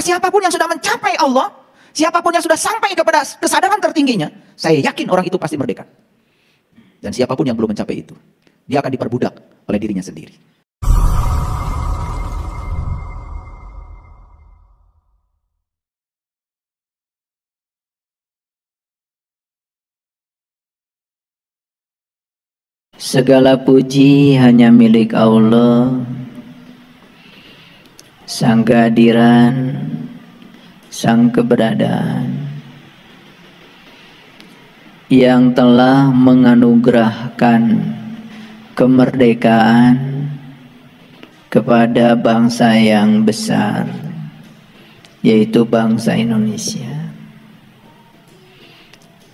Maka siapapun yang sudah mencapai Allah, siapapun yang sudah sampai kepada kesadaran tertingginya, saya yakin orang itu pasti merdeka. Dan siapapun yang belum mencapai itu, dia akan diperbudak oleh dirinya sendiri. Segala puji hanya milik Allah, Sang kehadiran, Sang keberadaan, yang telah menganugerahkan kemerdekaan kepada bangsa yang besar, yaitu bangsa Indonesia.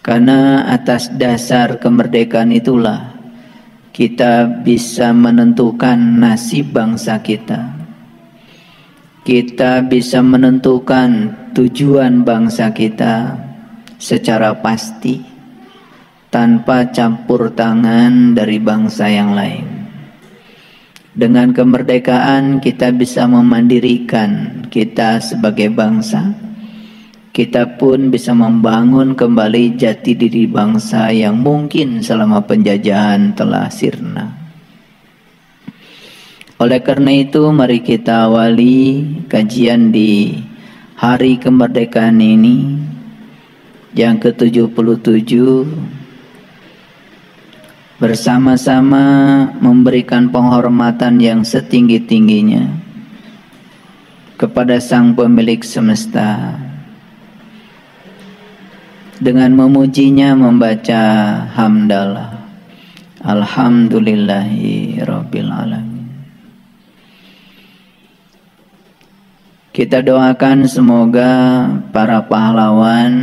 Karena atas dasar kemerdekaan itulah kita bisa menentukan nasib bangsa kita. Kita bisa menentukan tujuan bangsa kita secara pasti, tanpa campur tangan dari bangsa yang lain. Dengan kemerdekaan kita bisa memandirikan kita sebagai bangsa. Kita pun bisa membangun kembali jati diri bangsa yang mungkin selama penjajahan telah sirna. Oleh karena itu, mari kita awali kajian di hari kemerdekaan ini yang ke-77, bersama-sama memberikan penghormatan yang setinggi-tingginya kepada Sang Pemilik Semesta, dengan memujinya membaca hamdalah, alhamdulillahi rabbil alamin. Kita doakan semoga para pahlawan,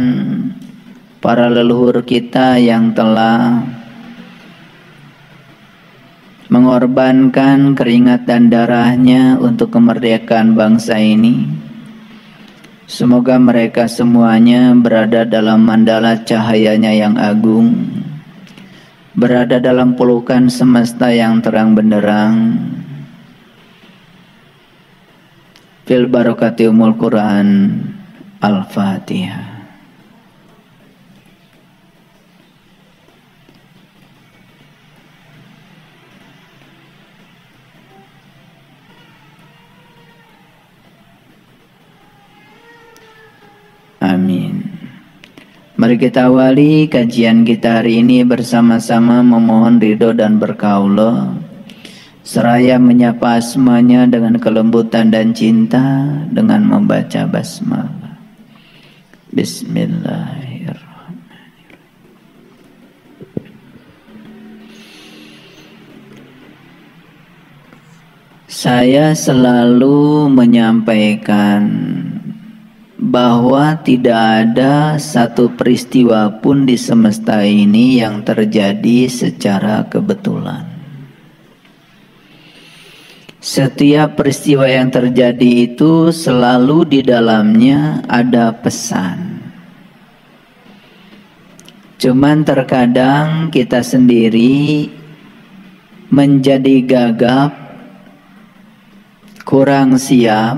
para leluhur kita yang telah mengorbankan keringat dan darahnya untuk kemerdekaan bangsa ini, semoga mereka semuanya berada dalam mandala cahayanya yang agung, berada dalam pelukan semesta yang terang benderang. Fil barakati umul Quran. Al-Fatihah. Amin. Mari kita awali kajian kita hari ini bersama-sama memohon ridho dan berkah Allah, seraya menyapa asmanya dengan kelembutan dan cinta dengan membaca basmalah. Bismillahirrahmanirrahim. Saya selalu menyampaikan bahwa tidak ada satu peristiwa pun di semesta ini yang terjadi secara kebetulan. Setiap peristiwa yang terjadi itu selalu di dalamnya ada pesan. Cuman terkadang kita sendiri menjadi gagap, kurang siap.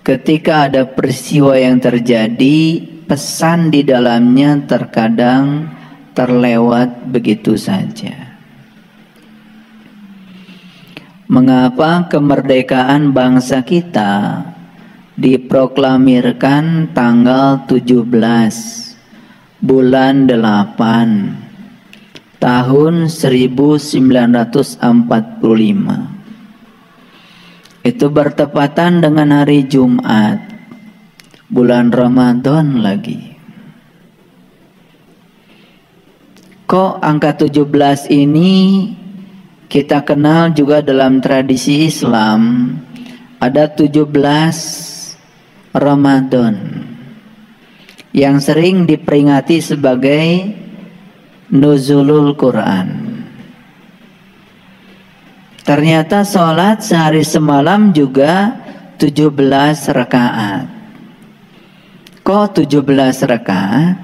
Ketika ada peristiwa yang terjadi, pesan di dalamnya terkadang terlewat begitu saja. Mengapa kemerdekaan bangsa kita diproklamirkan tanggal 17 bulan 8 tahun 1945? Itu bertepatan dengan hari Jumat, bulan Ramadan lagi. Kok angka 17 ini kita kenal juga dalam tradisi Islam, ada 17 Ramadan yang sering diperingati sebagai Nuzulul Quran. Ternyata sholat sehari semalam juga 17 rakaat. Kok 17 rakaat?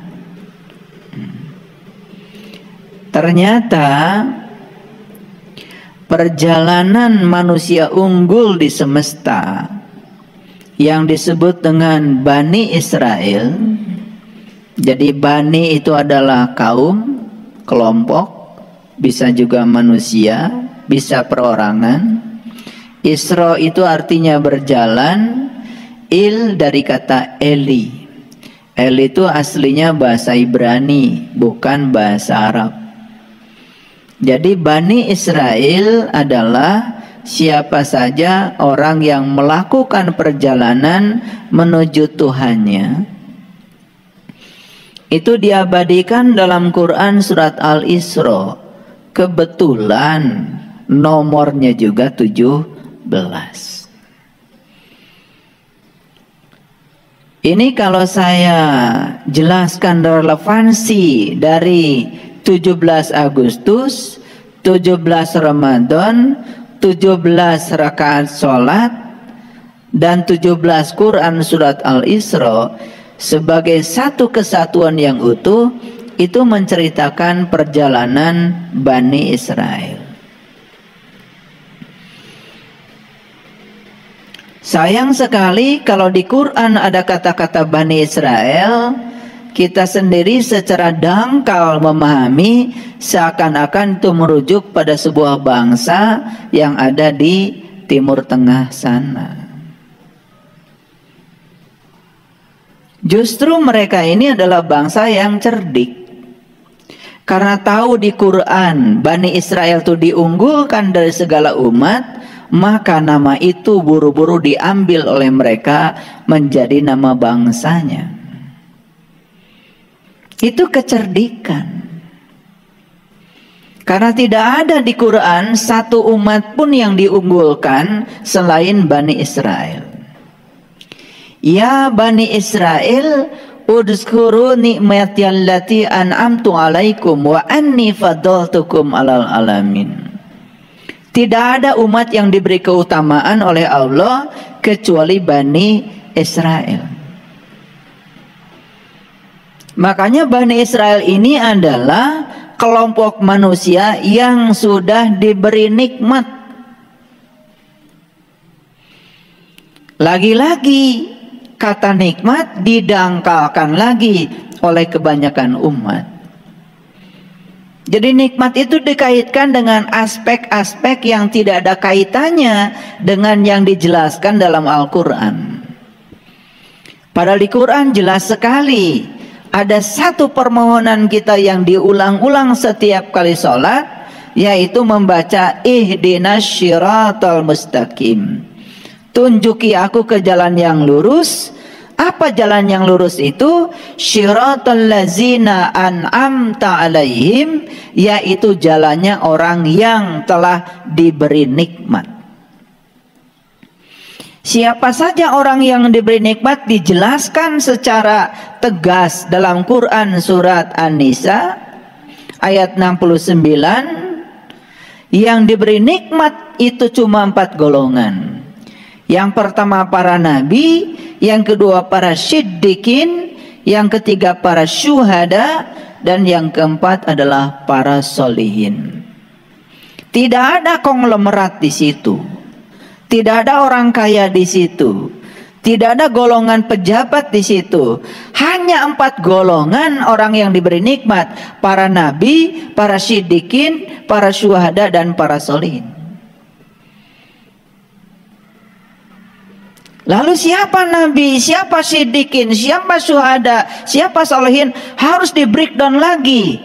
Ternyata perjalanan manusia unggul di semesta yang disebut dengan Bani Israel. Jadi Bani itu adalah kaum, kelompok, bisa juga manusia, bisa perorangan. Isra itu artinya berjalan. Il dari kata Eli. Eli itu aslinya bahasa Ibrani, bukan bahasa Arab. Jadi Bani Israel adalah siapa saja orang yang melakukan perjalanan menuju Tuhannya. Itu diabadikan dalam Quran surat Al-Isra. Kebetulan nomornya juga 17. Ini kalau saya jelaskan relevansi dari 17 Agustus, 17 Ramadan, 17 rakaat sholat, dan 17 Quran surat Al-Isra sebagai satu kesatuan yang utuh, itu menceritakan perjalanan Bani Israel. Sayang sekali kalau di Quran ada kata-kata Bani Israel, kita sendiri secara dangkal memahami seakan-akan itu merujuk pada sebuah bangsa yang ada di Timur Tengah sana. Justru mereka ini adalah bangsa yang cerdik. Karena tahu di Quran Bani Israel itu diunggulkan dari segala umat, maka nama itu buru-buru diambil oleh mereka menjadi nama bangsanya. Itu kecerdikan. Karena tidak ada di Quran satu umat pun yang diunggulkan selain Bani Israel. Ya Bani Israel, udhkuru ni'mati allati an'amtu alaikum wa anni faddaltukum alal alamin. Tidak ada umat yang diberi keutamaan oleh Allah kecuali Bani Israel. Makanya Bani Israel ini adalah kelompok manusia yang sudah diberi nikmat. Lagi-lagi kata nikmat didangkalkan lagi oleh kebanyakan umat. Jadi nikmat itu dikaitkan dengan aspek-aspek yang tidak ada kaitannya dengan yang dijelaskan dalam Al-Quran. Padahal di Quran jelas sekali ada satu permohonan kita yang diulang-ulang setiap kali sholat, yaitu membaca ihdinas syiratal mustaqim. Tunjuki aku ke jalan yang lurus. Apa jalan yang lurus itu? Syiratal lazina an'amta alaihim, yaitu jalannya orang yang telah diberi nikmat. Siapa saja orang yang diberi nikmat dijelaskan secara tegas dalam Quran surat An-Nisa ayat 69. Yang diberi nikmat itu cuma 4 golongan. Yang pertama para nabi, yang kedua para siddiqin, yang ketiga para syuhada, dan yang keempat adalah para solihin. Tidak ada konglomerat di situ, tidak ada orang kaya di situ, tidak ada golongan pejabat di situ. Hanya 4 golongan orang yang diberi nikmat: para nabi, para siddiqin, para syuhada, dan para solihin. Lalu siapa nabi, siapa siddiqin, siapa syuhada, siapa solihin, harus di breakdown lagi.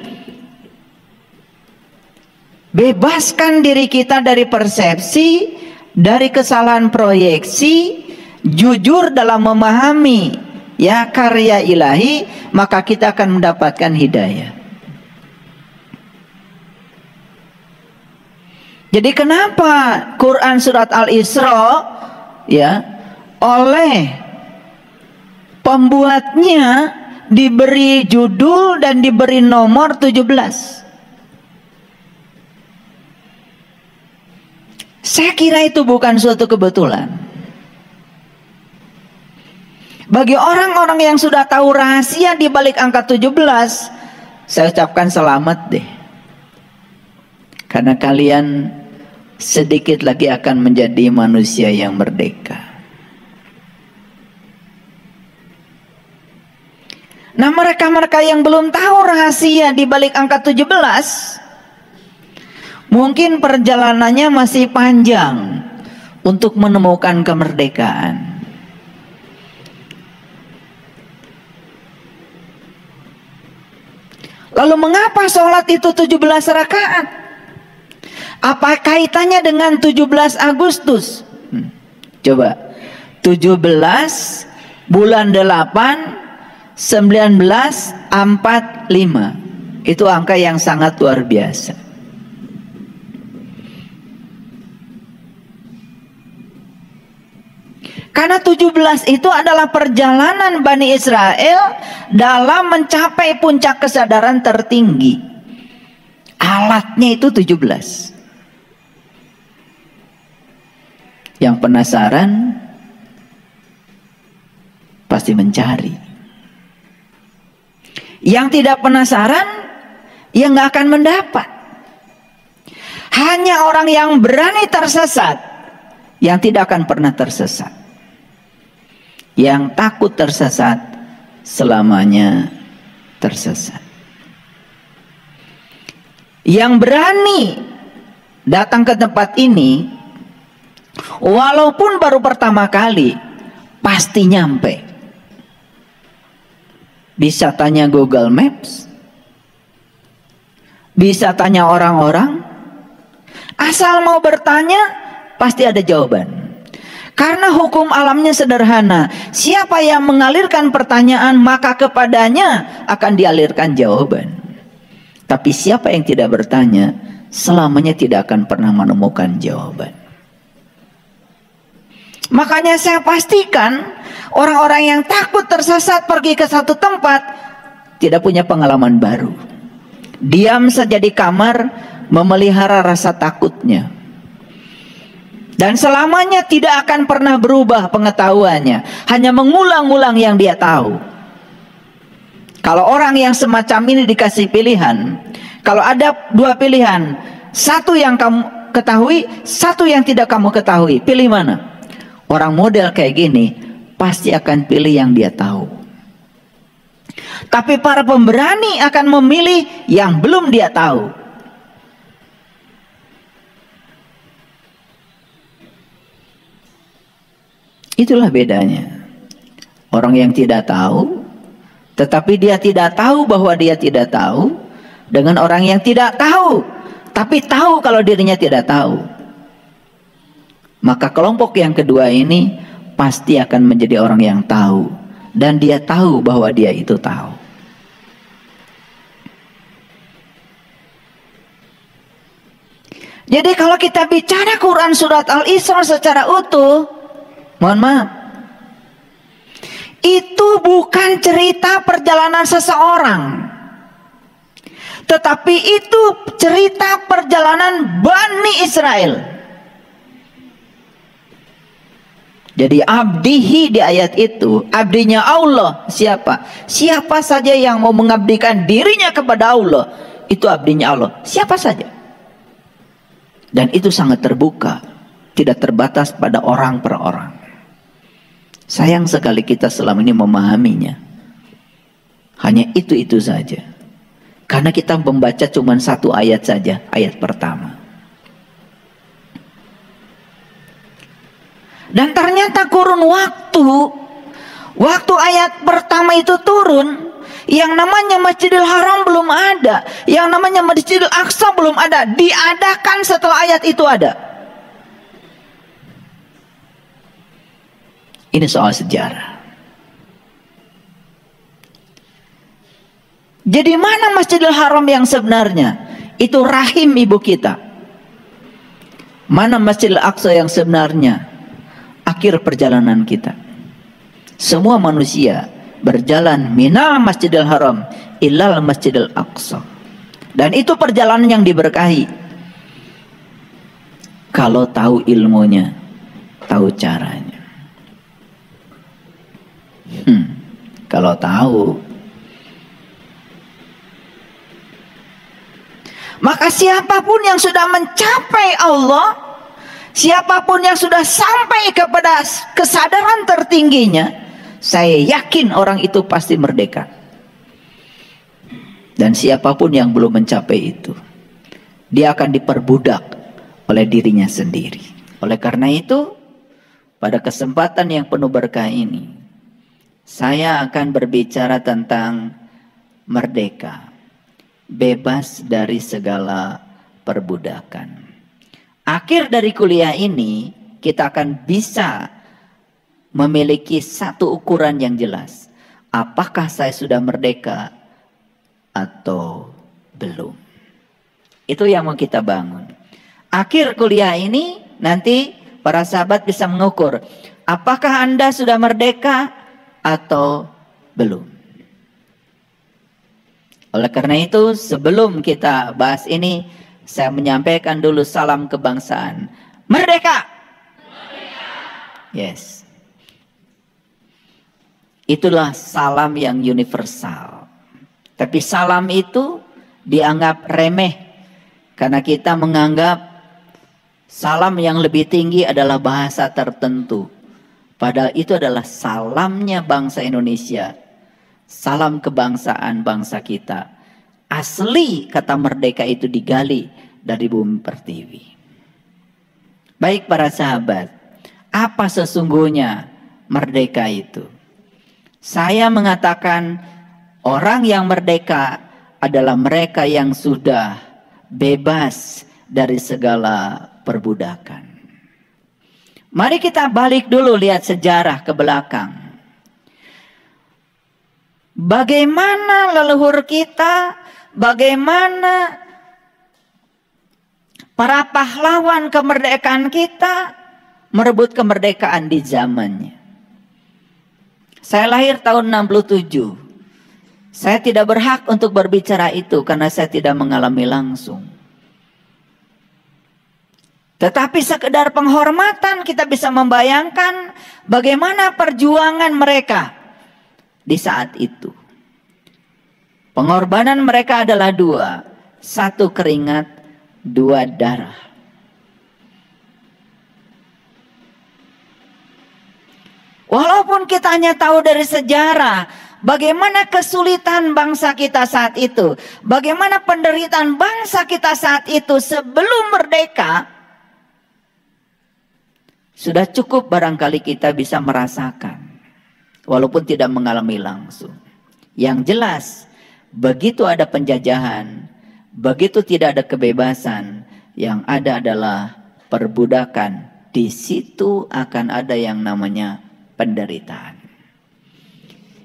Bebaskan diri kita dari persepsi, dari kesalahan proyeksi, jujur dalam memahami ya karya ilahi, maka kita akan mendapatkan hidayah. Jadi kenapa Quran surat Al-Isra ya oleh pembuatnya diberi judul dan diberi nomor 17. Saya kira itu bukan suatu kebetulan. Bagi orang-orang yang sudah tahu rahasia di balik angka 17, saya ucapkan selamat deh. Karena kalian sedikit lagi akan menjadi manusia yang merdeka. Nah, mereka-mereka yang belum tahu rahasia di balik angka 17, mungkin perjalanannya masih panjang untuk menemukan kemerdekaan. Lalu mengapa sholat itu 17 rakaat? Apa kaitannya dengan 17 Agustus? Coba, 17 bulan 8 1945. Itu angka yang sangat luar biasa. Karena 17 itu adalah perjalanan Bani Israel dalam mencapai puncak kesadaran tertinggi. Alatnya itu 17. Yang penasaran pasti mencari. Yang tidak penasaran, ya nggak akan mendapat. Hanya orang yang berani tersesat, yang tidak akan pernah tersesat. Yang takut tersesat, selamanya tersesat. Yang berani datang ke tempat ini, walaupun baru pertama kali, pasti nyampe. Bisa tanya Google Maps, bisa tanya orang-orang, asal mau bertanya pasti ada jawaban. Karena hukum alamnya sederhana, siapa yang mengalirkan pertanyaan maka kepadanya akan dialirkan jawaban. Tapi siapa yang tidak bertanya, selamanya tidak akan pernah menemukan jawaban. Makanya saya pastikan orang-orang yang takut tersesat pergi ke satu tempat tidak punya pengalaman baru. Diam saja di kamar, memelihara rasa takutnya. Dan selamanya tidak akan pernah berubah pengetahuannya, hanya mengulang-ulang yang dia tahu. Kalau orang yang semacam ini dikasih pilihan, kalau ada dua pilihan, satu yang kamu ketahui, satu yang tidak kamu ketahui, pilih mana? Orang model kayak gini pasti akan pilih yang dia tahu. Tapi para pemberani akan memilih yang belum dia tahu. Itulah bedanya. Orang yang tidak tahu, tetapi dia tidak tahu bahwa dia tidak tahu, dengan orang yang tidak tahu, tapi tahu kalau dirinya tidak tahu. Maka kelompok yang kedua ini pasti akan menjadi orang yang tahu, dan dia tahu bahwa dia itu tahu. Jadi kalau kita bicara Quran surat Al-Isra secara utuh, mohon maaf, itu bukan cerita perjalanan seseorang, tetapi itu cerita perjalanan Bani Israel. Jadi abdihi di ayat itu, abdinya Allah siapa? Siapa saja yang mau mengabdikan dirinya kepada Allah, itu abdinya Allah, siapa saja. Dan itu sangat terbuka, tidak terbatas pada orang per orang. Sayang sekali kita selama ini memahaminya hanya itu saja, karena kita membaca cuma satu ayat saja, ayat pertama. Dan ternyata kurun waktu ayat pertama itu turun, yang namanya Masjidil Haram belum ada, yang namanya Masjidil Aqsa belum ada, diadakan setelah ayat itu ada. Ini soal sejarah. Jadi mana Masjidil Haram yang sebenarnya? Itu rahim ibu kita. Mana Masjidil Aqsa yang sebenarnya? Akhir perjalanan kita. Semua manusia berjalan minal Masjidil Haram ilal Masjidil Aqsa. Dan itu perjalanan yang diberkahi. Kalau tahu ilmunya, tahu caranya. Kalau tahu, maka siapapun yang sudah mencapai Allah, siapapun yang sudah sampai kepada kesadaran tertingginya, saya yakin orang itu pasti merdeka. Dan siapapun yang belum mencapai itu, dia akan diperbudak oleh dirinya sendiri. Oleh karena itu, pada kesempatan yang penuh berkah ini, saya akan berbicara tentang merdeka, bebas dari segala perbudakan. Akhir dari kuliah ini, kita akan bisa memiliki satu ukuran yang jelas. Apakah saya sudah merdeka atau belum? Itu yang mau kita bangun. Akhir kuliah ini nanti para sahabat bisa mengukur apakah Anda sudah merdeka atau belum. Oleh karena itu, sebelum kita bahas ini, saya menyampaikan dulu salam kebangsaan. Merdeka! Merdeka! Yes. Itulah salam yang universal. Tapi salam itu dianggap remeh karena kita menganggap salam yang lebih tinggi adalah bahasa tertentu. Padahal itu adalah salamnya bangsa Indonesia. Salam kebangsaan bangsa kita. Asli kata merdeka itu digali dari bumi pertiwi. Baik para sahabat, apa sesungguhnya merdeka itu? Saya mengatakan orang yang merdeka adalah mereka yang sudah bebas dari segala perbudakan. Mari kita balik dulu lihat sejarah ke belakang. Bagaimana leluhur kita, bagaimana para pahlawan kemerdekaan kita merebut kemerdekaan di zamannya. Saya lahir tahun 67. Saya tidak berhak untuk berbicara itu karena saya tidak mengalami langsung. Tetapi sekedar penghormatan kita bisa membayangkan bagaimana perjuangan mereka di saat itu. Pengorbanan mereka adalah dua. Satu keringat, dua darah. Walaupun kita hanya tahu dari sejarah bagaimana kesulitan bangsa kita saat itu, bagaimana penderitaan bangsa kita saat itu sebelum merdeka, sudah cukup barangkali kita bisa merasakan, walaupun tidak mengalami langsung. Yang jelas, begitu ada penjajahan, begitu tidak ada kebebasan, yang ada adalah perbudakan. Di situ akan ada yang namanya penderitaan.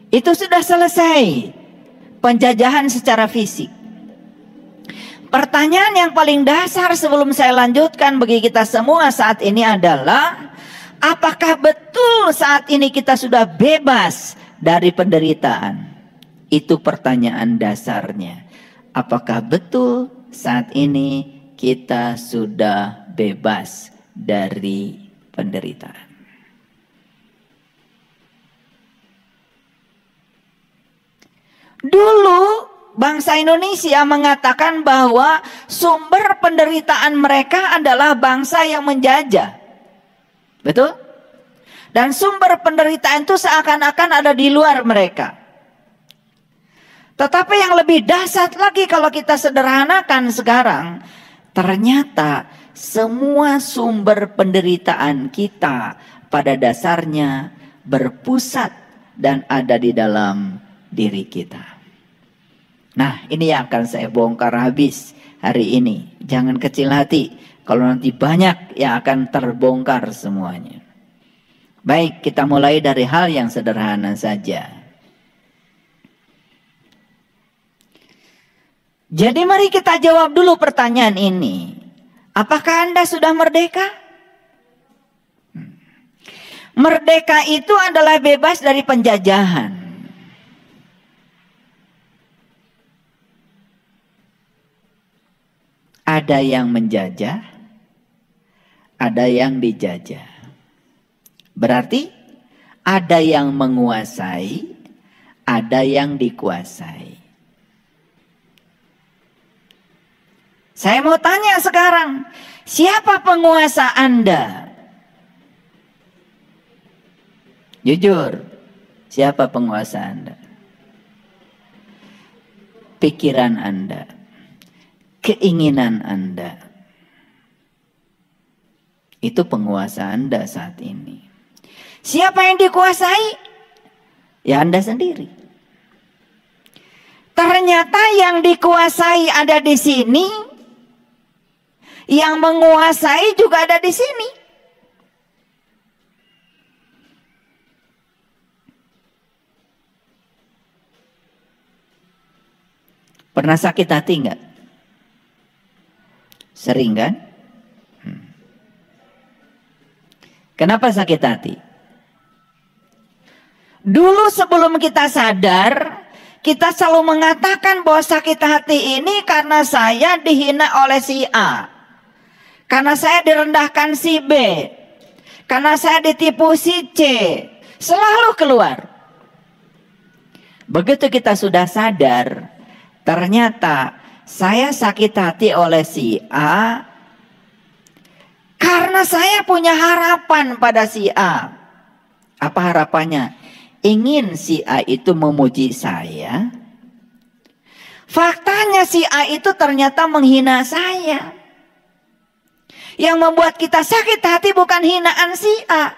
Itu sudah selesai penjajahan secara fisik. Pertanyaan yang paling dasar sebelum saya lanjutkan bagi kita semua saat ini adalah, apakah betul saat ini kita sudah bebas dari penderitaan? Itu pertanyaan dasarnya. Apakah betul saat ini kita sudah bebas dari penderitaan? Dulu bangsa Indonesia mengatakan bahwa sumber penderitaan mereka adalah bangsa yang menjajah. Betul? Dan sumber penderitaan itu seakan-akan ada di luar mereka. Tetapi yang lebih dahsyat lagi kalau kita sederhanakan sekarang, ternyata semua sumber penderitaan kita pada dasarnya berpusat dan ada di dalam diri kita. Nah, ini yang akan saya bongkar habis hari ini. Jangan kecil hati kalau nanti banyak yang akan terbongkar semuanya. Baik, kita mulai dari hal yang sederhana saja. Jadi mari kita jawab dulu pertanyaan ini. Apakah Anda sudah merdeka? Merdeka itu adalah bebas dari penjajahan. Ada yang menjajah, ada yang dijajah. Berarti ada yang menguasai, ada yang dikuasai. Saya mau tanya sekarang, siapa penguasa Anda? Jujur, siapa penguasa Anda? pikiran Anda, keinginan Anda. Itu penguasa Anda saat ini. Siapa yang dikuasai? Ya Anda sendiri. Ternyata yang dikuasai ada di sini, yang menguasai juga ada di sini. Pernah sakit hati enggak? Sering kan? Kenapa sakit hati? Dulu sebelum kita sadar, kita selalu mengatakan bahwa sakit hati ini karena saya dihina oleh si A, karena saya direndahkan si B, karena saya ditipu si C. Selalu keluar. Begitu kita sudah sadar, ternyata saya sakit hati oleh si A karena saya punya harapan pada si A. Apa harapannya? Ingin si A itu memuji saya. Faktanya si A itu ternyata menghina saya. Yang membuat kita sakit hati bukan hinaan si A,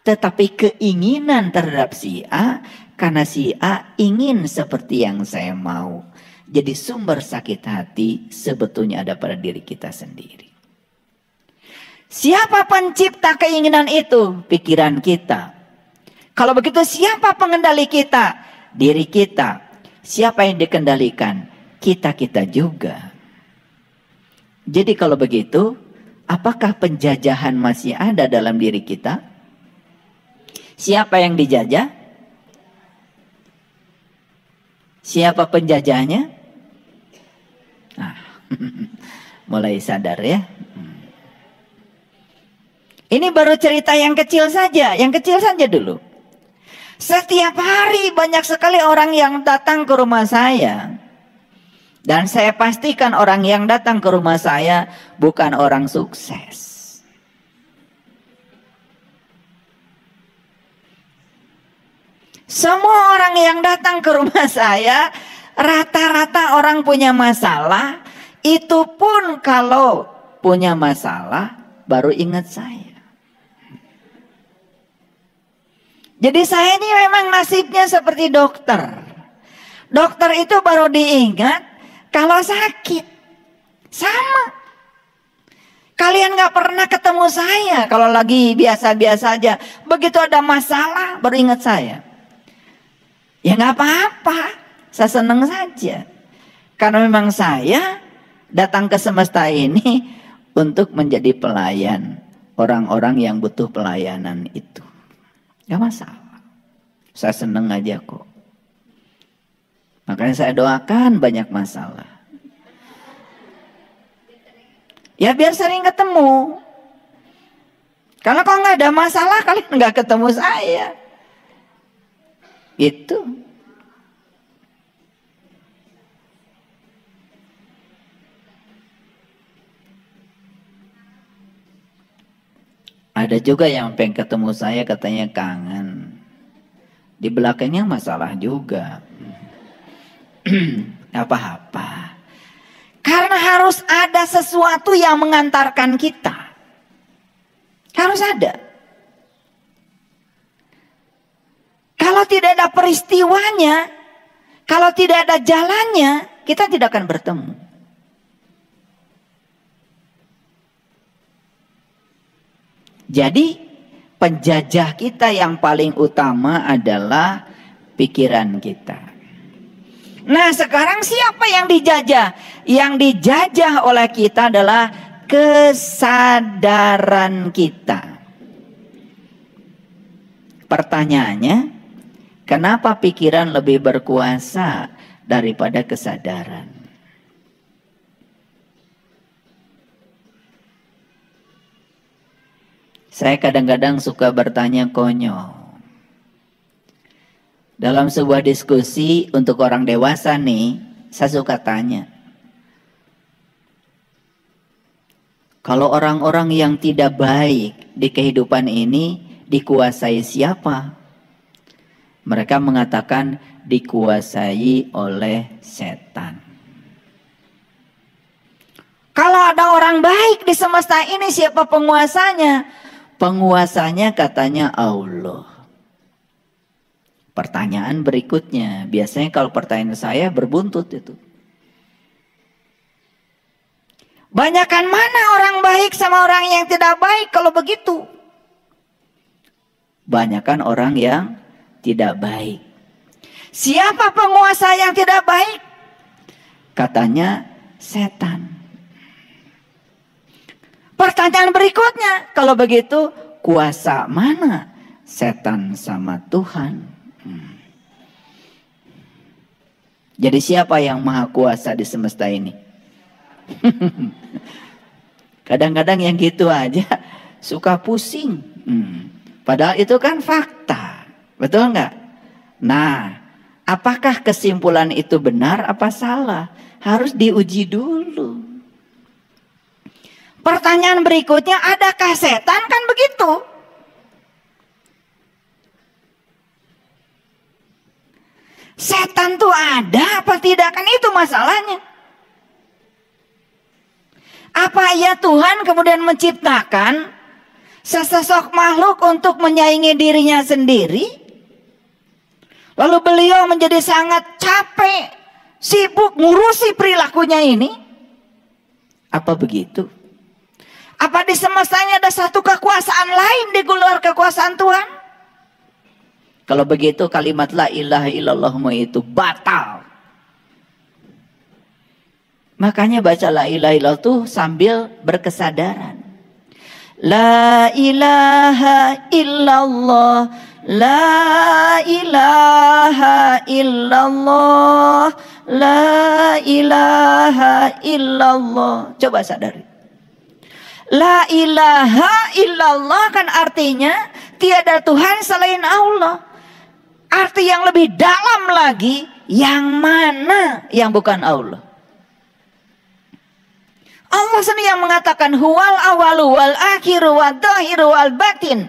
tetapi keinginan terhadap si A. Karena si A ingin seperti yang saya mau. Jadi sumber sakit hati sebetulnya ada pada diri kita sendiri. Siapa pencipta keinginan itu? Pikiran kita. Kalau begitu siapa pengendali kita? Diri kita. Siapa yang dikendalikan? Kita-kita juga. Jadi kalau begitu, apakah penjajahan masih ada dalam diri kita? Siapa yang dijajah? Siapa penjajahnya? Nah, mulai sadar ya. Ini baru cerita yang kecil saja, dulu. Setiap hari banyak sekali orang yang datang ke rumah saya. Dan saya pastikan orang yang datang ke rumah saya bukan orang sukses. Semua orang yang datang ke rumah saya rata-rata orang punya masalah. Itu pun kalau punya masalah baru ingat saya. Jadi saya ini memang nasibnya seperti dokter. Dokter itu baru diingat kalau sakit. Sama. Kalian gak pernah ketemu saya kalau lagi biasa-biasa aja. Begitu ada masalah baru ingat saya. Ya gak apa-apa. Saya senang saja. Karena memang saya datang ke semesta ini untuk menjadi pelayan orang-orang yang butuh pelayanan itu. Gak masalah. Saya senang aja kok. Makanya saya doakan banyak masalah. Ya biar sering ketemu. Kalau kok nggak ada masalah kalian nggak ketemu saya. Itu. Ada juga yang pengen ketemu saya katanya kangen. Di belakangnya masalah juga. Apa-apa. Karena harus ada sesuatu yang mengantarkan kita. Harus ada. Kalau tidak ada peristiwanya, kalau tidak ada jalannya, kita tidak akan bertemu. Jadi penjajah kita yang paling utama adalah pikiran kita. Nah sekarang siapa yang dijajah? Yang dijajah oleh kita adalah kesadaran kita. Pertanyaannya, kenapa pikiran lebih berkuasa daripada kesadaran? Saya kadang-kadang suka bertanya konyol. Dalam sebuah diskusi untuk orang dewasa nih, saya suka tanya. Kalau orang-orang yang tidak baik di kehidupan ini dikuasai siapa? Mereka mengatakan dikuasai oleh setan. Kalau ada orang baik di semesta ini, siapa penguasanya? Penguasanya katanya Allah. Pertanyaan berikutnya, biasanya kalau pertanyaan saya berbuntut itu. Banyakan mana orang baik sama orang yang tidak baik kalau begitu? Banyakan orang yang tidak baik. Siapa penguasa yang tidak baik? Katanya setan. Pertanyaan berikutnya, kalau begitu kuasa mana setan sama Tuhan? Jadi siapa yang maha kuasa di semesta ini? Kadang-kadang yang gitu aja suka pusing. Padahal itu kan fakta, betul nggak? Nah, apakah kesimpulan itu benar apa salah? Harus diuji dulu. Pertanyaan berikutnya, adakah setan? Kan begitu. Setan tuh ada apa tidak? Kan itu masalahnya. Apa ya Tuhan kemudian menciptakan sesosok makhluk untuk menyaingi dirinya sendiri? Lalu beliau menjadi sangat capek, sibuk ngurusi perilakunya ini? Apa begitu? Apa di semestanya ada satu kekuasaan lain di luar kekuasaan Tuhan? Kalau begitu kalimat la ilaha illallahmu itu batal. Makanya baca la ilaha illallah itu sambil berkesadaran. La ilaha illallah, la ilaha illallah, la ilaha illallah. Coba sadari. La ilaha illallah kan artinya tiada Tuhan selain Allah. Arti yang lebih dalam lagi, yang mana yang bukan Allah? Allah sendiri yang mengatakan huwal awalu wal akhiru wal dhahiru wal batin.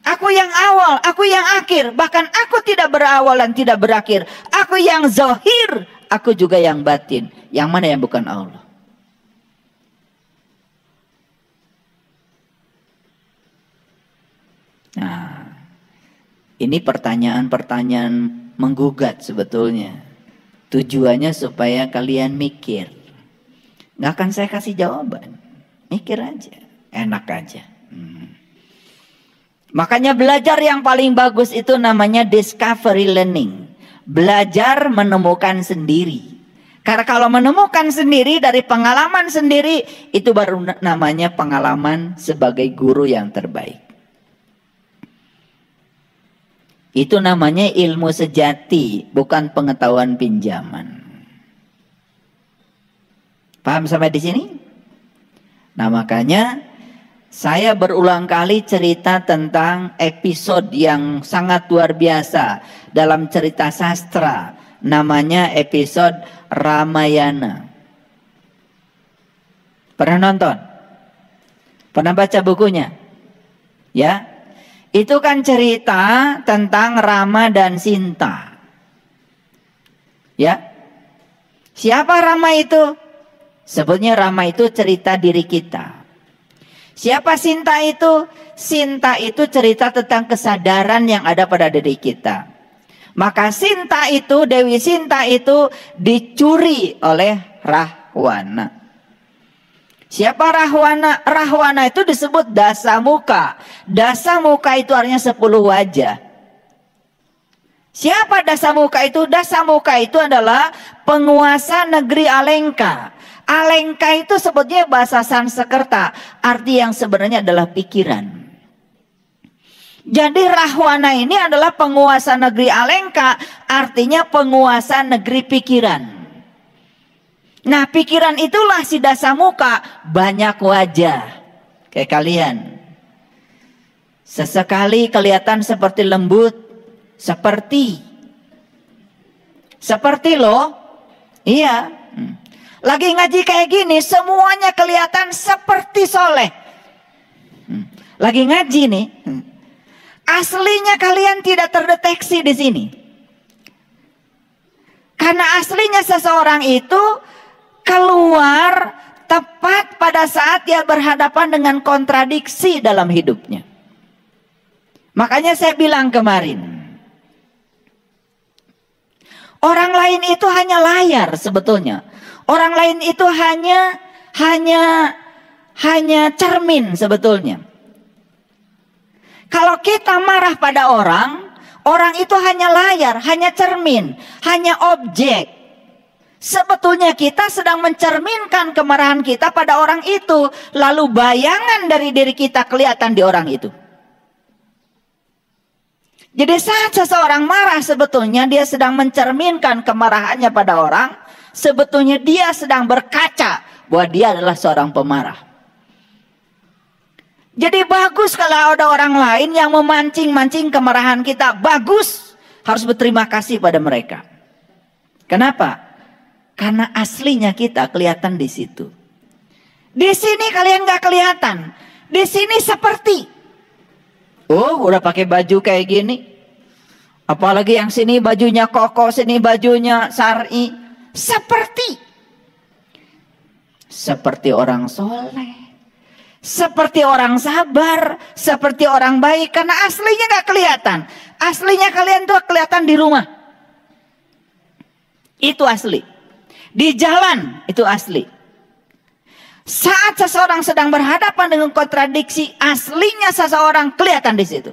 Aku yang awal, aku yang akhir. Bahkan aku tidak berawal dan tidak berakhir. Aku yang zahir, aku juga yang batin. Yang mana yang bukan Allah? Nah, ini pertanyaan-pertanyaan menggugat sebetulnya. Tujuannya supaya kalian mikir. Nggak akan saya kasih jawaban. Mikir aja. Enak aja. Makanya belajar yang paling bagus itu namanya discovery learning. Belajar menemukan sendiri. Karena kalau menemukan sendiri dari pengalaman sendiri, itu baru namanya pengalaman sebagai guru yang terbaik. Itu namanya ilmu sejati, bukan pengetahuan pinjaman. Paham sampai di sini? Nah, makanya saya berulang kali cerita tentang episode yang sangat luar biasa dalam cerita sastra. Namanya episode Ramayana. Pernah nonton? Pernah baca bukunya? Ya? Itu kan cerita tentang Rama dan Sinta. Ya? Siapa Rama itu? Sebetulnya Rama itu cerita diri kita. Siapa Sinta itu? Sinta itu cerita tentang kesadaran yang ada pada diri kita. Maka Sinta itu, Dewi Sinta itu dicuri oleh Rahwana. Siapa Rahwana? Rahwana itu disebut Dasamuka. Dasamuka itu artinya 10 wajah. Siapa Dasamuka itu? Dasamuka itu adalah penguasa negeri Alengka. Alengka itu sebetulnya bahasa Sanskerta. Arti yang sebenarnya adalah pikiran. Jadi Rahwana ini adalah penguasa negeri Alengka. Artinya penguasa negeri pikiran. Nah, pikiran itulah si Dasamuka, banyak wajah. Kayak kalian. Sesekali kelihatan seperti lembut. Seperti loh. Iya. Lagi ngaji kayak gini, semuanya kelihatan seperti soleh. Lagi ngaji nih. Aslinya kalian tidak terdeteksi di sini. Karena aslinya seseorang itu keluar tepat pada saat dia berhadapan dengan kontradiksi dalam hidupnya. Makanya saya bilang kemarin, orang lain itu hanya layar sebetulnya. Orang lain itu hanya cermin sebetulnya. Kalau kita marah pada orang, orang itu hanya layar, hanya cermin, hanya objek. Sebetulnya kita sedang mencerminkan kemarahan kita pada orang itu. Lalu bayangan dari diri kita kelihatan di orang itu. Jadi saat seseorang marah sebetulnya dia sedang mencerminkan kemarahannya pada orang. Sebetulnya dia sedang berkaca bahwa dia adalah seorang pemarah. Jadi bagus kalau ada orang lain yang memancing-mancing kemarahan kita. Bagus. Harus berterima kasih pada mereka. Kenapa? Karena aslinya kita kelihatan di situ. Di sini kalian gak kelihatan. Di sini seperti. Oh, udah pakai baju kayak gini. Apalagi yang sini bajunya koko, sini bajunya syar'i. Seperti orang soleh. Seperti orang sabar. Seperti orang baik. Karena aslinya gak kelihatan. Aslinya kalian tuh kelihatan di rumah. Itu asli. Di jalan itu asli. Saat seseorang sedang berhadapan dengan kontradiksi, aslinya seseorang kelihatan di situ.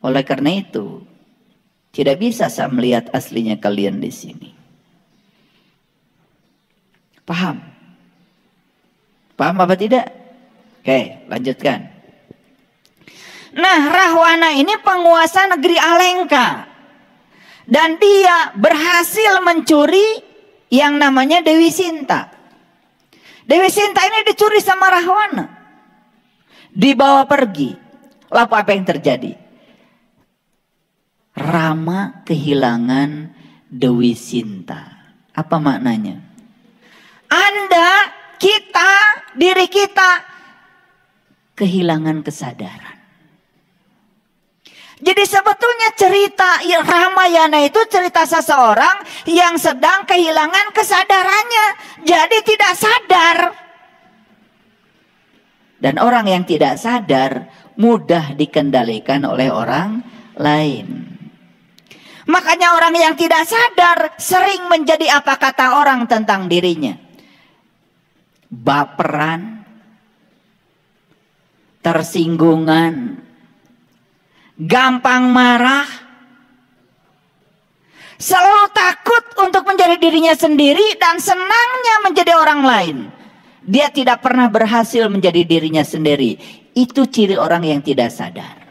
Oleh karena itu, tidak bisa saya melihat aslinya kalian di sini. Paham? Paham apa tidak? Oke, lanjutkan. Nah, Rahwana ini penguasa negeri Alengka. Dan dia berhasil mencuri yang namanya Dewi Sinta. Dewi Sinta ini dicuri sama Rahwana. Dibawa pergi. Lalu apa yang terjadi? Rama kehilangan Dewi Sinta. Apa maknanya? Anda, kita, diri kita kehilangan kesadaran. Jadi sebetulnya cerita Ramayana itu cerita seseorang yang sedang kehilangan kesadarannya. Jadi tidak sadar. Dan orang yang tidak sadar mudah dikendalikan oleh orang lain. Makanya orang yang tidak sadar sering menjadi apa kata orang tentang dirinya. Baperan, tersinggungan, gampang marah, selalu takut untuk menjadi dirinya sendiri dan senangnya menjadi orang lain. Dia tidak pernah berhasil menjadi dirinya sendiri. Itu ciri orang yang tidak sadar.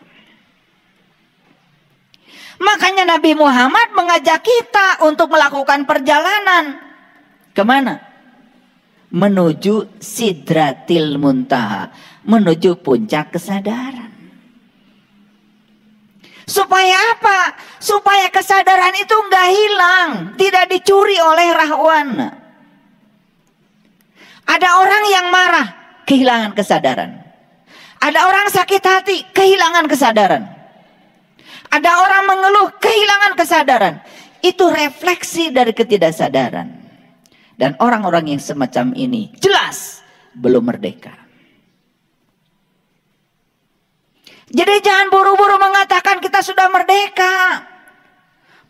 Makanya Nabi Muhammad mengajak kita untuk melakukan perjalanan. Kemana? Menuju Sidratil Muntaha. Menuju puncak kesadaran. Supaya apa? Supaya kesadaran itu nggak hilang. Tidak dicuri oleh Rahwana. Ada orang yang marah. Kehilangan kesadaran. Ada orang sakit hati. Kehilangan kesadaran. Ada orang mengeluh, kehilangan kesadaran. Itu refleksi dari ketidaksadaran. Dan orang-orang yang semacam ini jelas belum merdeka. Jadi jangan buru-buru mengatakan kita sudah merdeka.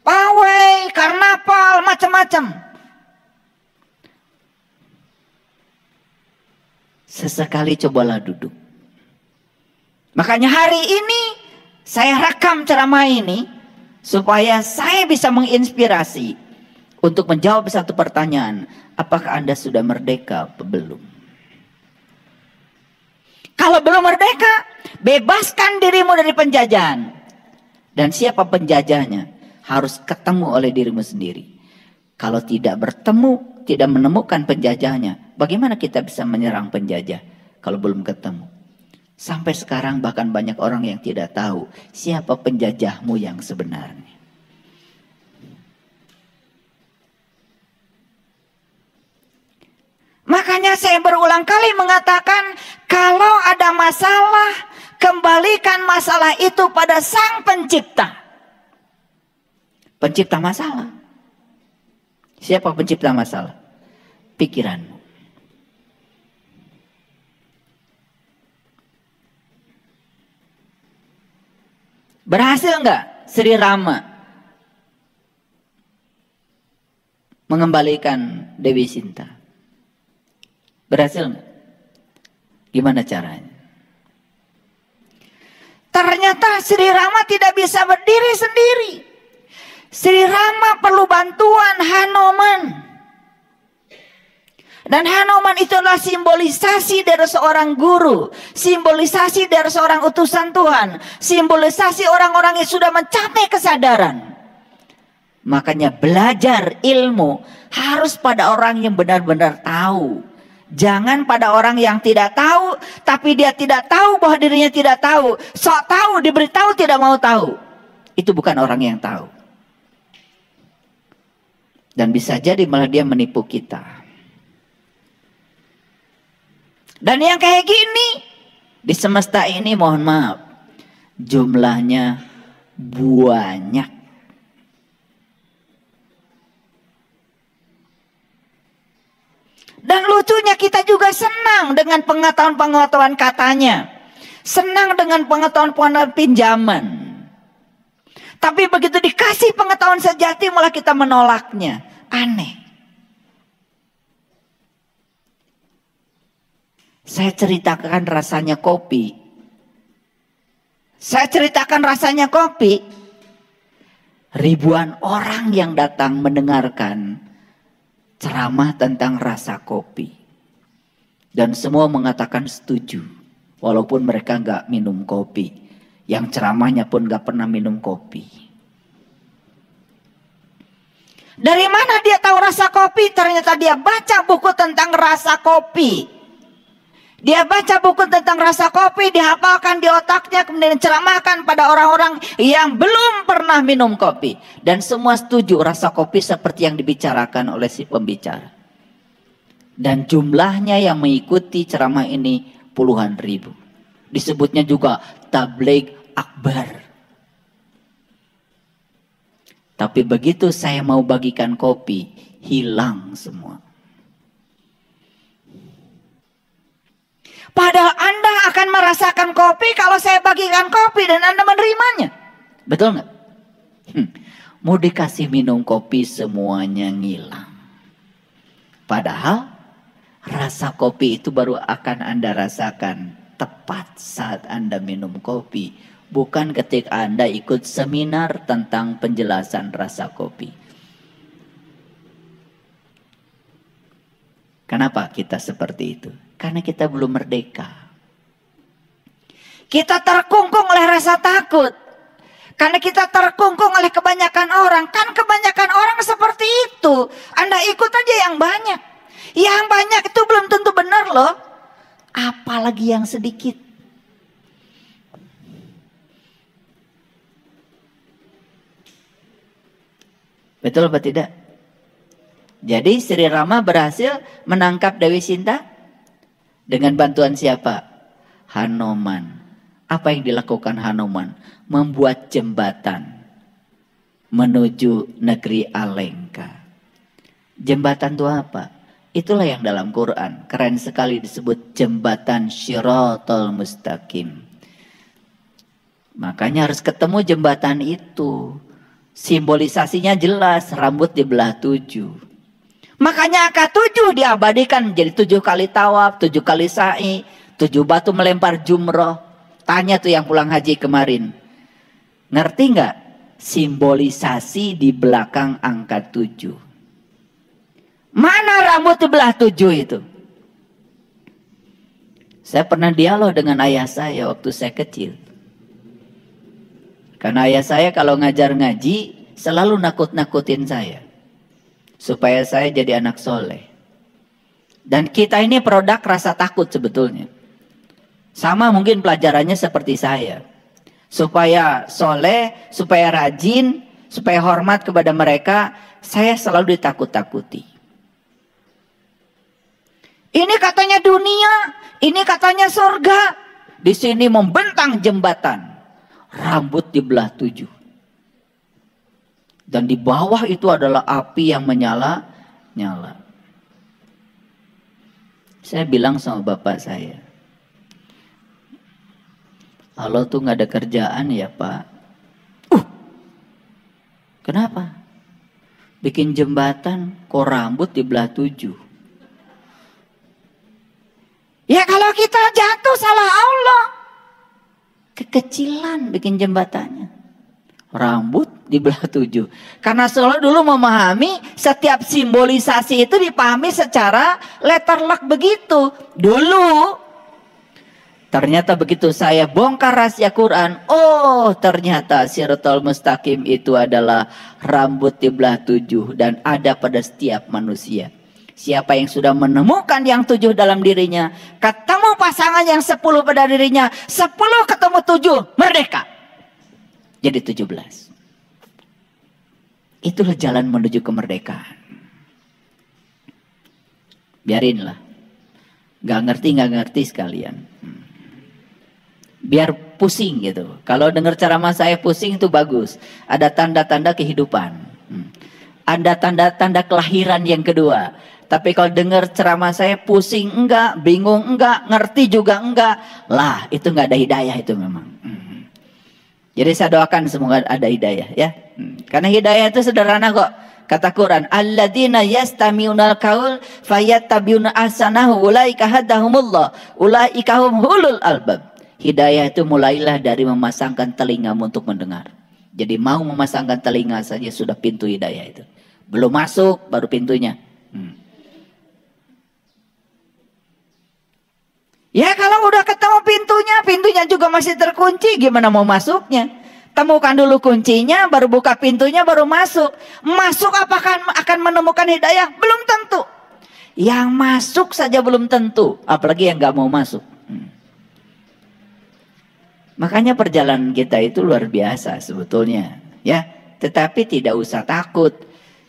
Pawai, karnaval, macam-macam. Sesekali cobalah duduk. Makanya hari ini saya rekam ceramah ini supaya saya bisa menginspirasi untuk menjawab satu pertanyaan. Apakah Anda sudah merdeka atau belum? Kalau belum merdeka, bebaskan dirimu dari penjajahan. Dan siapa penjajahnya? Harus ketemu oleh dirimu sendiri. Kalau tidak bertemu, tidak menemukan penjajahnya, bagaimana kita bisa menyerang penjajah kalau belum ketemu? Sampai sekarang bahkan banyak orang yang tidak tahu siapa penjajahmu yang sebenarnya. Maka Makanya saya berulang kali mengatakan, kalau ada masalah, kembalikan masalah itu pada Sang Pencipta. Pencipta masalah. Siapa pencipta masalah? Pikiranmu. Berhasil enggak Sri Rama mengembalikan Dewi Sinta? Berhasil enggak? Gimana caranya? Ternyata Sri Rama tidak bisa berdiri sendiri. Sri Rama perlu bantuan Hanuman. Dan Hanuman itu adalah simbolisasi dari seorang guru, simbolisasi dari seorang utusan Tuhan, simbolisasi orang-orang yang sudah mencapai kesadaran. Makanya belajar ilmu harus pada orang yang benar-benar tahu. Jangan pada orang yang tidak tahu, tapi dia tidak tahu bahwa dirinya tidak tahu. Sok tahu, diberitahu tidak mau tahu. Itu bukan orang yang tahu. Dan bisa jadi malah dia menipu kita. Dan yang kayak gini di semesta ini, mohon maaf, jumlahnya banyak. Dan lucunya kita juga senang dengan pengetahuan-pengetahuan katanya. Senang dengan pengetahuan-pengetahuan pinjaman. Tapi begitu dikasih pengetahuan sejati malah kita menolaknya. Aneh. Saya ceritakan rasanya kopi. Saya ceritakan rasanya kopi. Ribuan orang yang datang mendengarkan ceramah tentang rasa kopi. Dan semua mengatakan setuju. Walaupun mereka nggak minum kopi. Yang ceramahnya pun nggak pernah minum kopi. Dari mana dia tahu rasa kopi? Ternyata dia baca buku tentang rasa kopi. Dia baca buku tentang rasa kopi, dihafalkan di otaknya, kemudian ceramahkan pada orang-orang yang belum pernah minum kopi. Dan semua setuju rasa kopi seperti yang dibicarakan oleh si pembicara. Dan jumlahnya yang mengikuti ceramah ini puluhan ribu. Disebutnya juga tabligh akbar. Tapi begitu saya mau bagikan kopi, hilang semua. Padahal Anda akan merasakan kopi kalau saya bagikan kopi dan Anda menerimanya. Betul nggak? Mau dikasih minum kopi semuanya ngilang. Padahal rasa kopi itu baru akan Anda rasakan tepat saat Anda minum kopi. Bukan ketika Anda ikut seminar tentang penjelasan rasa kopi. Kenapa kita seperti itu? Karena kita belum merdeka. Kita terkungkung oleh rasa takut. Karena kita terkungkung oleh kebanyakan orang. Kan kebanyakan orang seperti itu. Anda ikut aja yang banyak. Yang banyak itu belum tentu benar loh. Apalagi yang sedikit. Betul atau tidak? Jadi Sri Rama berhasil menangkap Dewi Sinta. Dengan bantuan siapa? Hanuman. Apa yang dilakukan Hanuman? Membuat jembatan menuju negeri Alengka. Jembatan itu apa? Itulah yang dalam Quran keren sekali disebut jembatan Shiratal Mustaqim. Makanya harus ketemu jembatan itu. Simbolisasinya jelas, rambut dibelah 7. Makanya angka 7 diabadikan menjadi 7 kali tawaf, 7 kali sa'i, 7 batu melempar jumroh. Tanya tuh yang pulang haji kemarin. Ngerti nggak simbolisasi di belakang angka 7? Mana rambut dibelah 7 itu? Saya pernah dialog dengan ayah saya waktu saya kecil. Karena ayah saya kalau ngajar ngaji selalu nakut-nakutin saya. Supaya saya jadi anak soleh. Dan kita ini produk rasa takut sebetulnya. Sama mungkin pelajarannya seperti saya. Supaya soleh, supaya rajin, supaya hormat kepada mereka, saya selalu ditakut-takuti. Ini katanya dunia, ini katanya surga. Di sini membentang jembatan, rambut dibelah 7. Dan di bawah itu adalah api yang menyala-nyala. Saya bilang sama bapak saya, Allah tuh nggak ada kerjaan ya Pak. Kenapa? Bikin jembatan kok rambut dibelah 7. Ya kalau kita jatuh salah Allah. Kekecilan bikin jembatannya. Rambut dibelah 7. Karena selalu dulu memahami setiap simbolisasi itu dipahami secara letter luck begitu. Dulu. Ternyata begitu saya bongkar rahasia Quran. Oh ternyata Siratal Mustaqim itu adalah rambut dibelah 7. Dan ada pada setiap manusia. Siapa yang sudah menemukan yang 7 dalam dirinya, ketemu pasangan yang 10 pada dirinya, 10 ketemu 7, merdeka. Jadi 17. Itulah jalan menuju kemerdekaan. Biarinlah. Gak ngerti sekalian. Biar pusing gitu. Kalau dengar ceramah saya pusing itu bagus. Ada tanda-tanda kehidupan. Ada tanda-tanda kelahiran yang kedua. Tapi kalau dengar ceramah saya pusing enggak, bingung enggak, ngerti juga enggak, lah itu enggak ada hidayah itu memang. Jadi saya doakan semoga ada hidayah ya. Karena hidayah itu sederhana kok. Kata Quran, alladzina yastami'unal qaul fayattabi'una ahsanahu ulaika hadahumullah ulaika hum ulul albab. Hidayah itu mulailah dari memasangkan telingamu untuk mendengar. Jadi mau memasangkan telinga saja sudah pintu hidayah itu. Belum masuk baru pintunya. Ya kalau udah ketemu pintunya juga masih terkunci, gimana mau masuknya? Temukan dulu kuncinya, baru buka pintunya, baru masuk. Masuk apakah akan menemukan hidayah? Belum tentu. Yang masuk saja belum tentu, apalagi yang gak mau masuk. Makanya perjalanan kita itu luar biasa sebetulnya, ya. Tetapi tidak usah takut,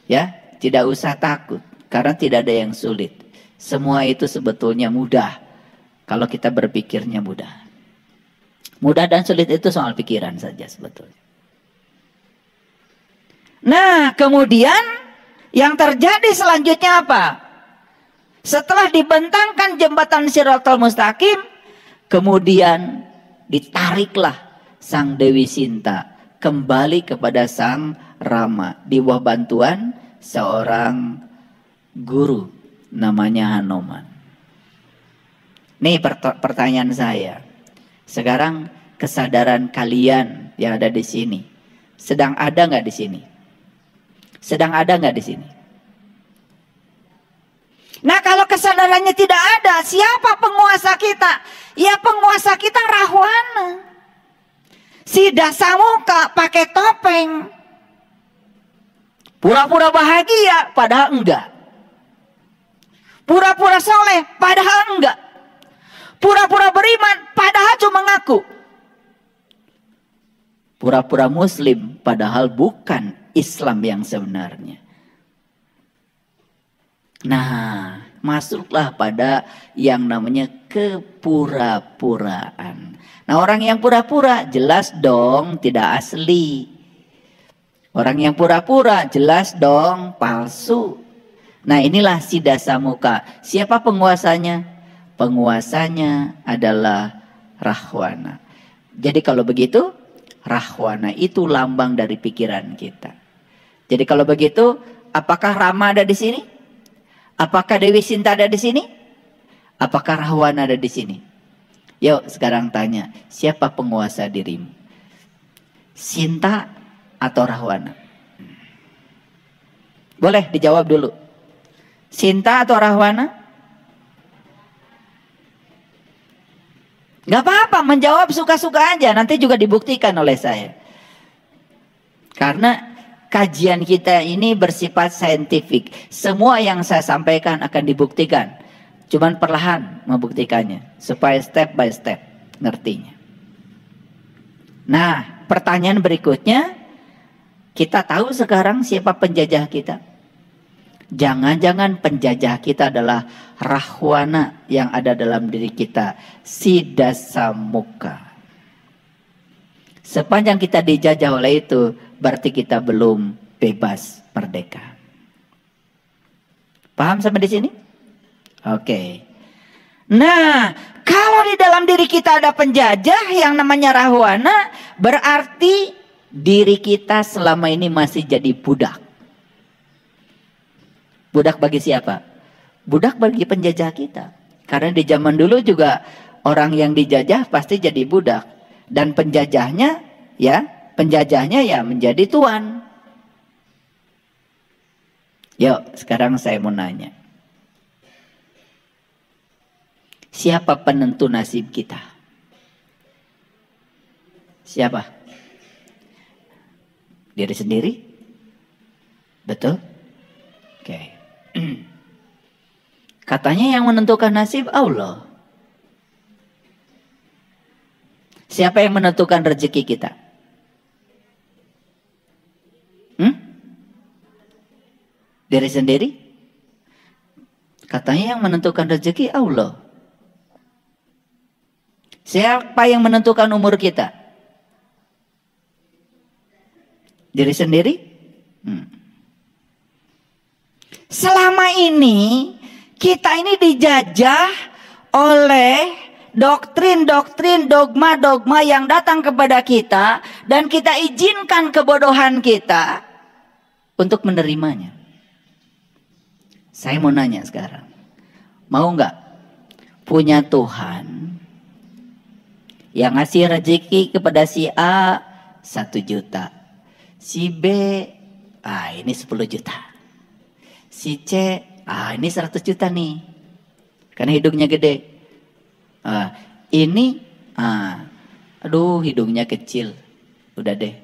ya. Tidak usah takut, karena tidak ada yang sulit. Semua itu sebetulnya mudah. Kalau kita berpikirnya mudah. Mudah dan sulit itu soal pikiran saja sebetulnya. Nah, kemudian yang terjadi selanjutnya apa? Setelah dibentangkan jembatan Siratal Mustaqim, kemudian ditariklah sang Dewi Sinta kembali kepada sang Rama di bawah bantuan seorang guru namanya Hanuman. Nih pertanyaan saya. Sekarang kesadaran kalian yang ada di sini sedang ada nggak di sini? Sedang ada nggak di sini? Nah kalau kesadarannya tidak ada, siapa penguasa kita? Ya penguasa kita Rahwana. Si Dasamuka pakai topeng. Pura-pura bahagia padahal enggak. Pura-pura soleh padahal enggak. Pura-pura beriman padahal cuma ngaku. Pura-pura muslim padahal bukan Islam yang sebenarnya. Nah, masuklah pada yang namanya kepura-puraan. Nah, orang yang pura-pura jelas dong tidak asli. Orang yang pura-pura jelas dong palsu. Nah, inilah si Dasamuka. Siapa penguasanya? Penguasanya adalah Rahwana. Jadi kalau begitu, Rahwana itu lambang dari pikiran kita. Jadi kalau begitu, apakah Rama ada di sini? Apakah Dewi Sinta ada di sini? Apakah Rahwana ada di sini? Yuk sekarang tanya, siapa penguasa dirimu? Sinta atau Rahwana? Boleh dijawab dulu. Sinta atau Rahwana? Gak apa-apa, menjawab suka-suka aja. Nanti juga dibuktikan oleh saya. Karena kajian kita ini bersifat saintifik. Semua yang saya sampaikan akan dibuktikan. Cuman perlahan membuktikannya. Supaya step by step ngertinya. Nah, pertanyaan berikutnya. Kita tahu sekarang siapa penjajah kita? Jangan-jangan penjajah kita adalah rahwana yang ada dalam diri kita, sidasamuka. Sepanjang kita dijajah oleh itu, berarti kita belum bebas merdeka. Paham sampai di sini? Oke. Nah, kalau di dalam diri kita ada penjajah yang namanya rahwana, berarti diri kita selama ini masih jadi budak. Budak bagi siapa? Budak bagi penjajah kita. Karena di zaman dulu juga orang yang dijajah pasti jadi budak. Dan penjajahnya ya menjadi tuan. Yuk, sekarang saya mau nanya. Siapa penentu nasib kita? Siapa? Diri sendiri? Betul? Oke. Katanya yang menentukan nasib Allah. Siapa yang menentukan rezeki kita? Diri sendiri? Katanya yang menentukan rezeki Allah. Siapa yang menentukan umur kita? Diri sendiri? Selama ini kita ini dijajah oleh doktrin-doktrin, dogma-dogma yang datang kepada kita, dan kita izinkan kebodohan kita untuk menerimanya. Saya mau nanya sekarang, mau nggak punya Tuhan yang ngasih rezeki kepada si A 1 juta, si B ini 10 juta, si C ini 100 juta nih, karena hidungnya gede. Ini aduh hidungnya kecil, udah deh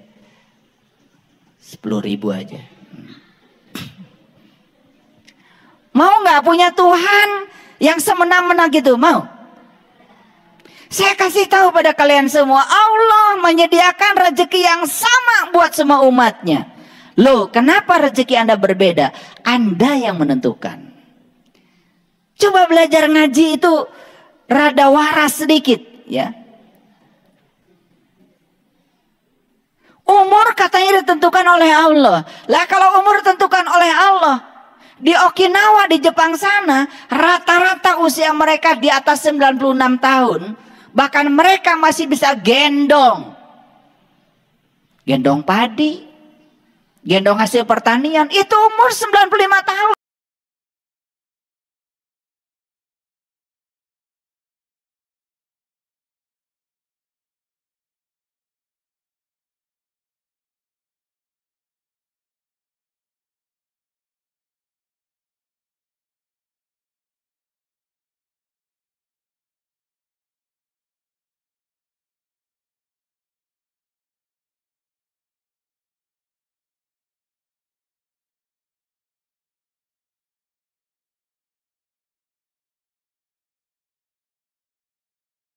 10.000 aja. Mau nggak punya Tuhan yang semena-mena gitu? Mau? Saya kasih tahu pada kalian semua, Allah menyediakan rezeki yang sama buat semua umatnya. Loh, kenapa rezeki Anda berbeda? Anda yang menentukan. Coba belajar ngaji itu rada waras sedikit, ya. Umur katanya ditentukan oleh Allah. Lah kalau umur ditentukan oleh Allah, di Okinawa di Jepang sana rata-rata usia mereka di atas 96 tahun. Bahkan mereka masih bisa gendong padi, gendong hasil pertanian. Itu umur 95 tahun.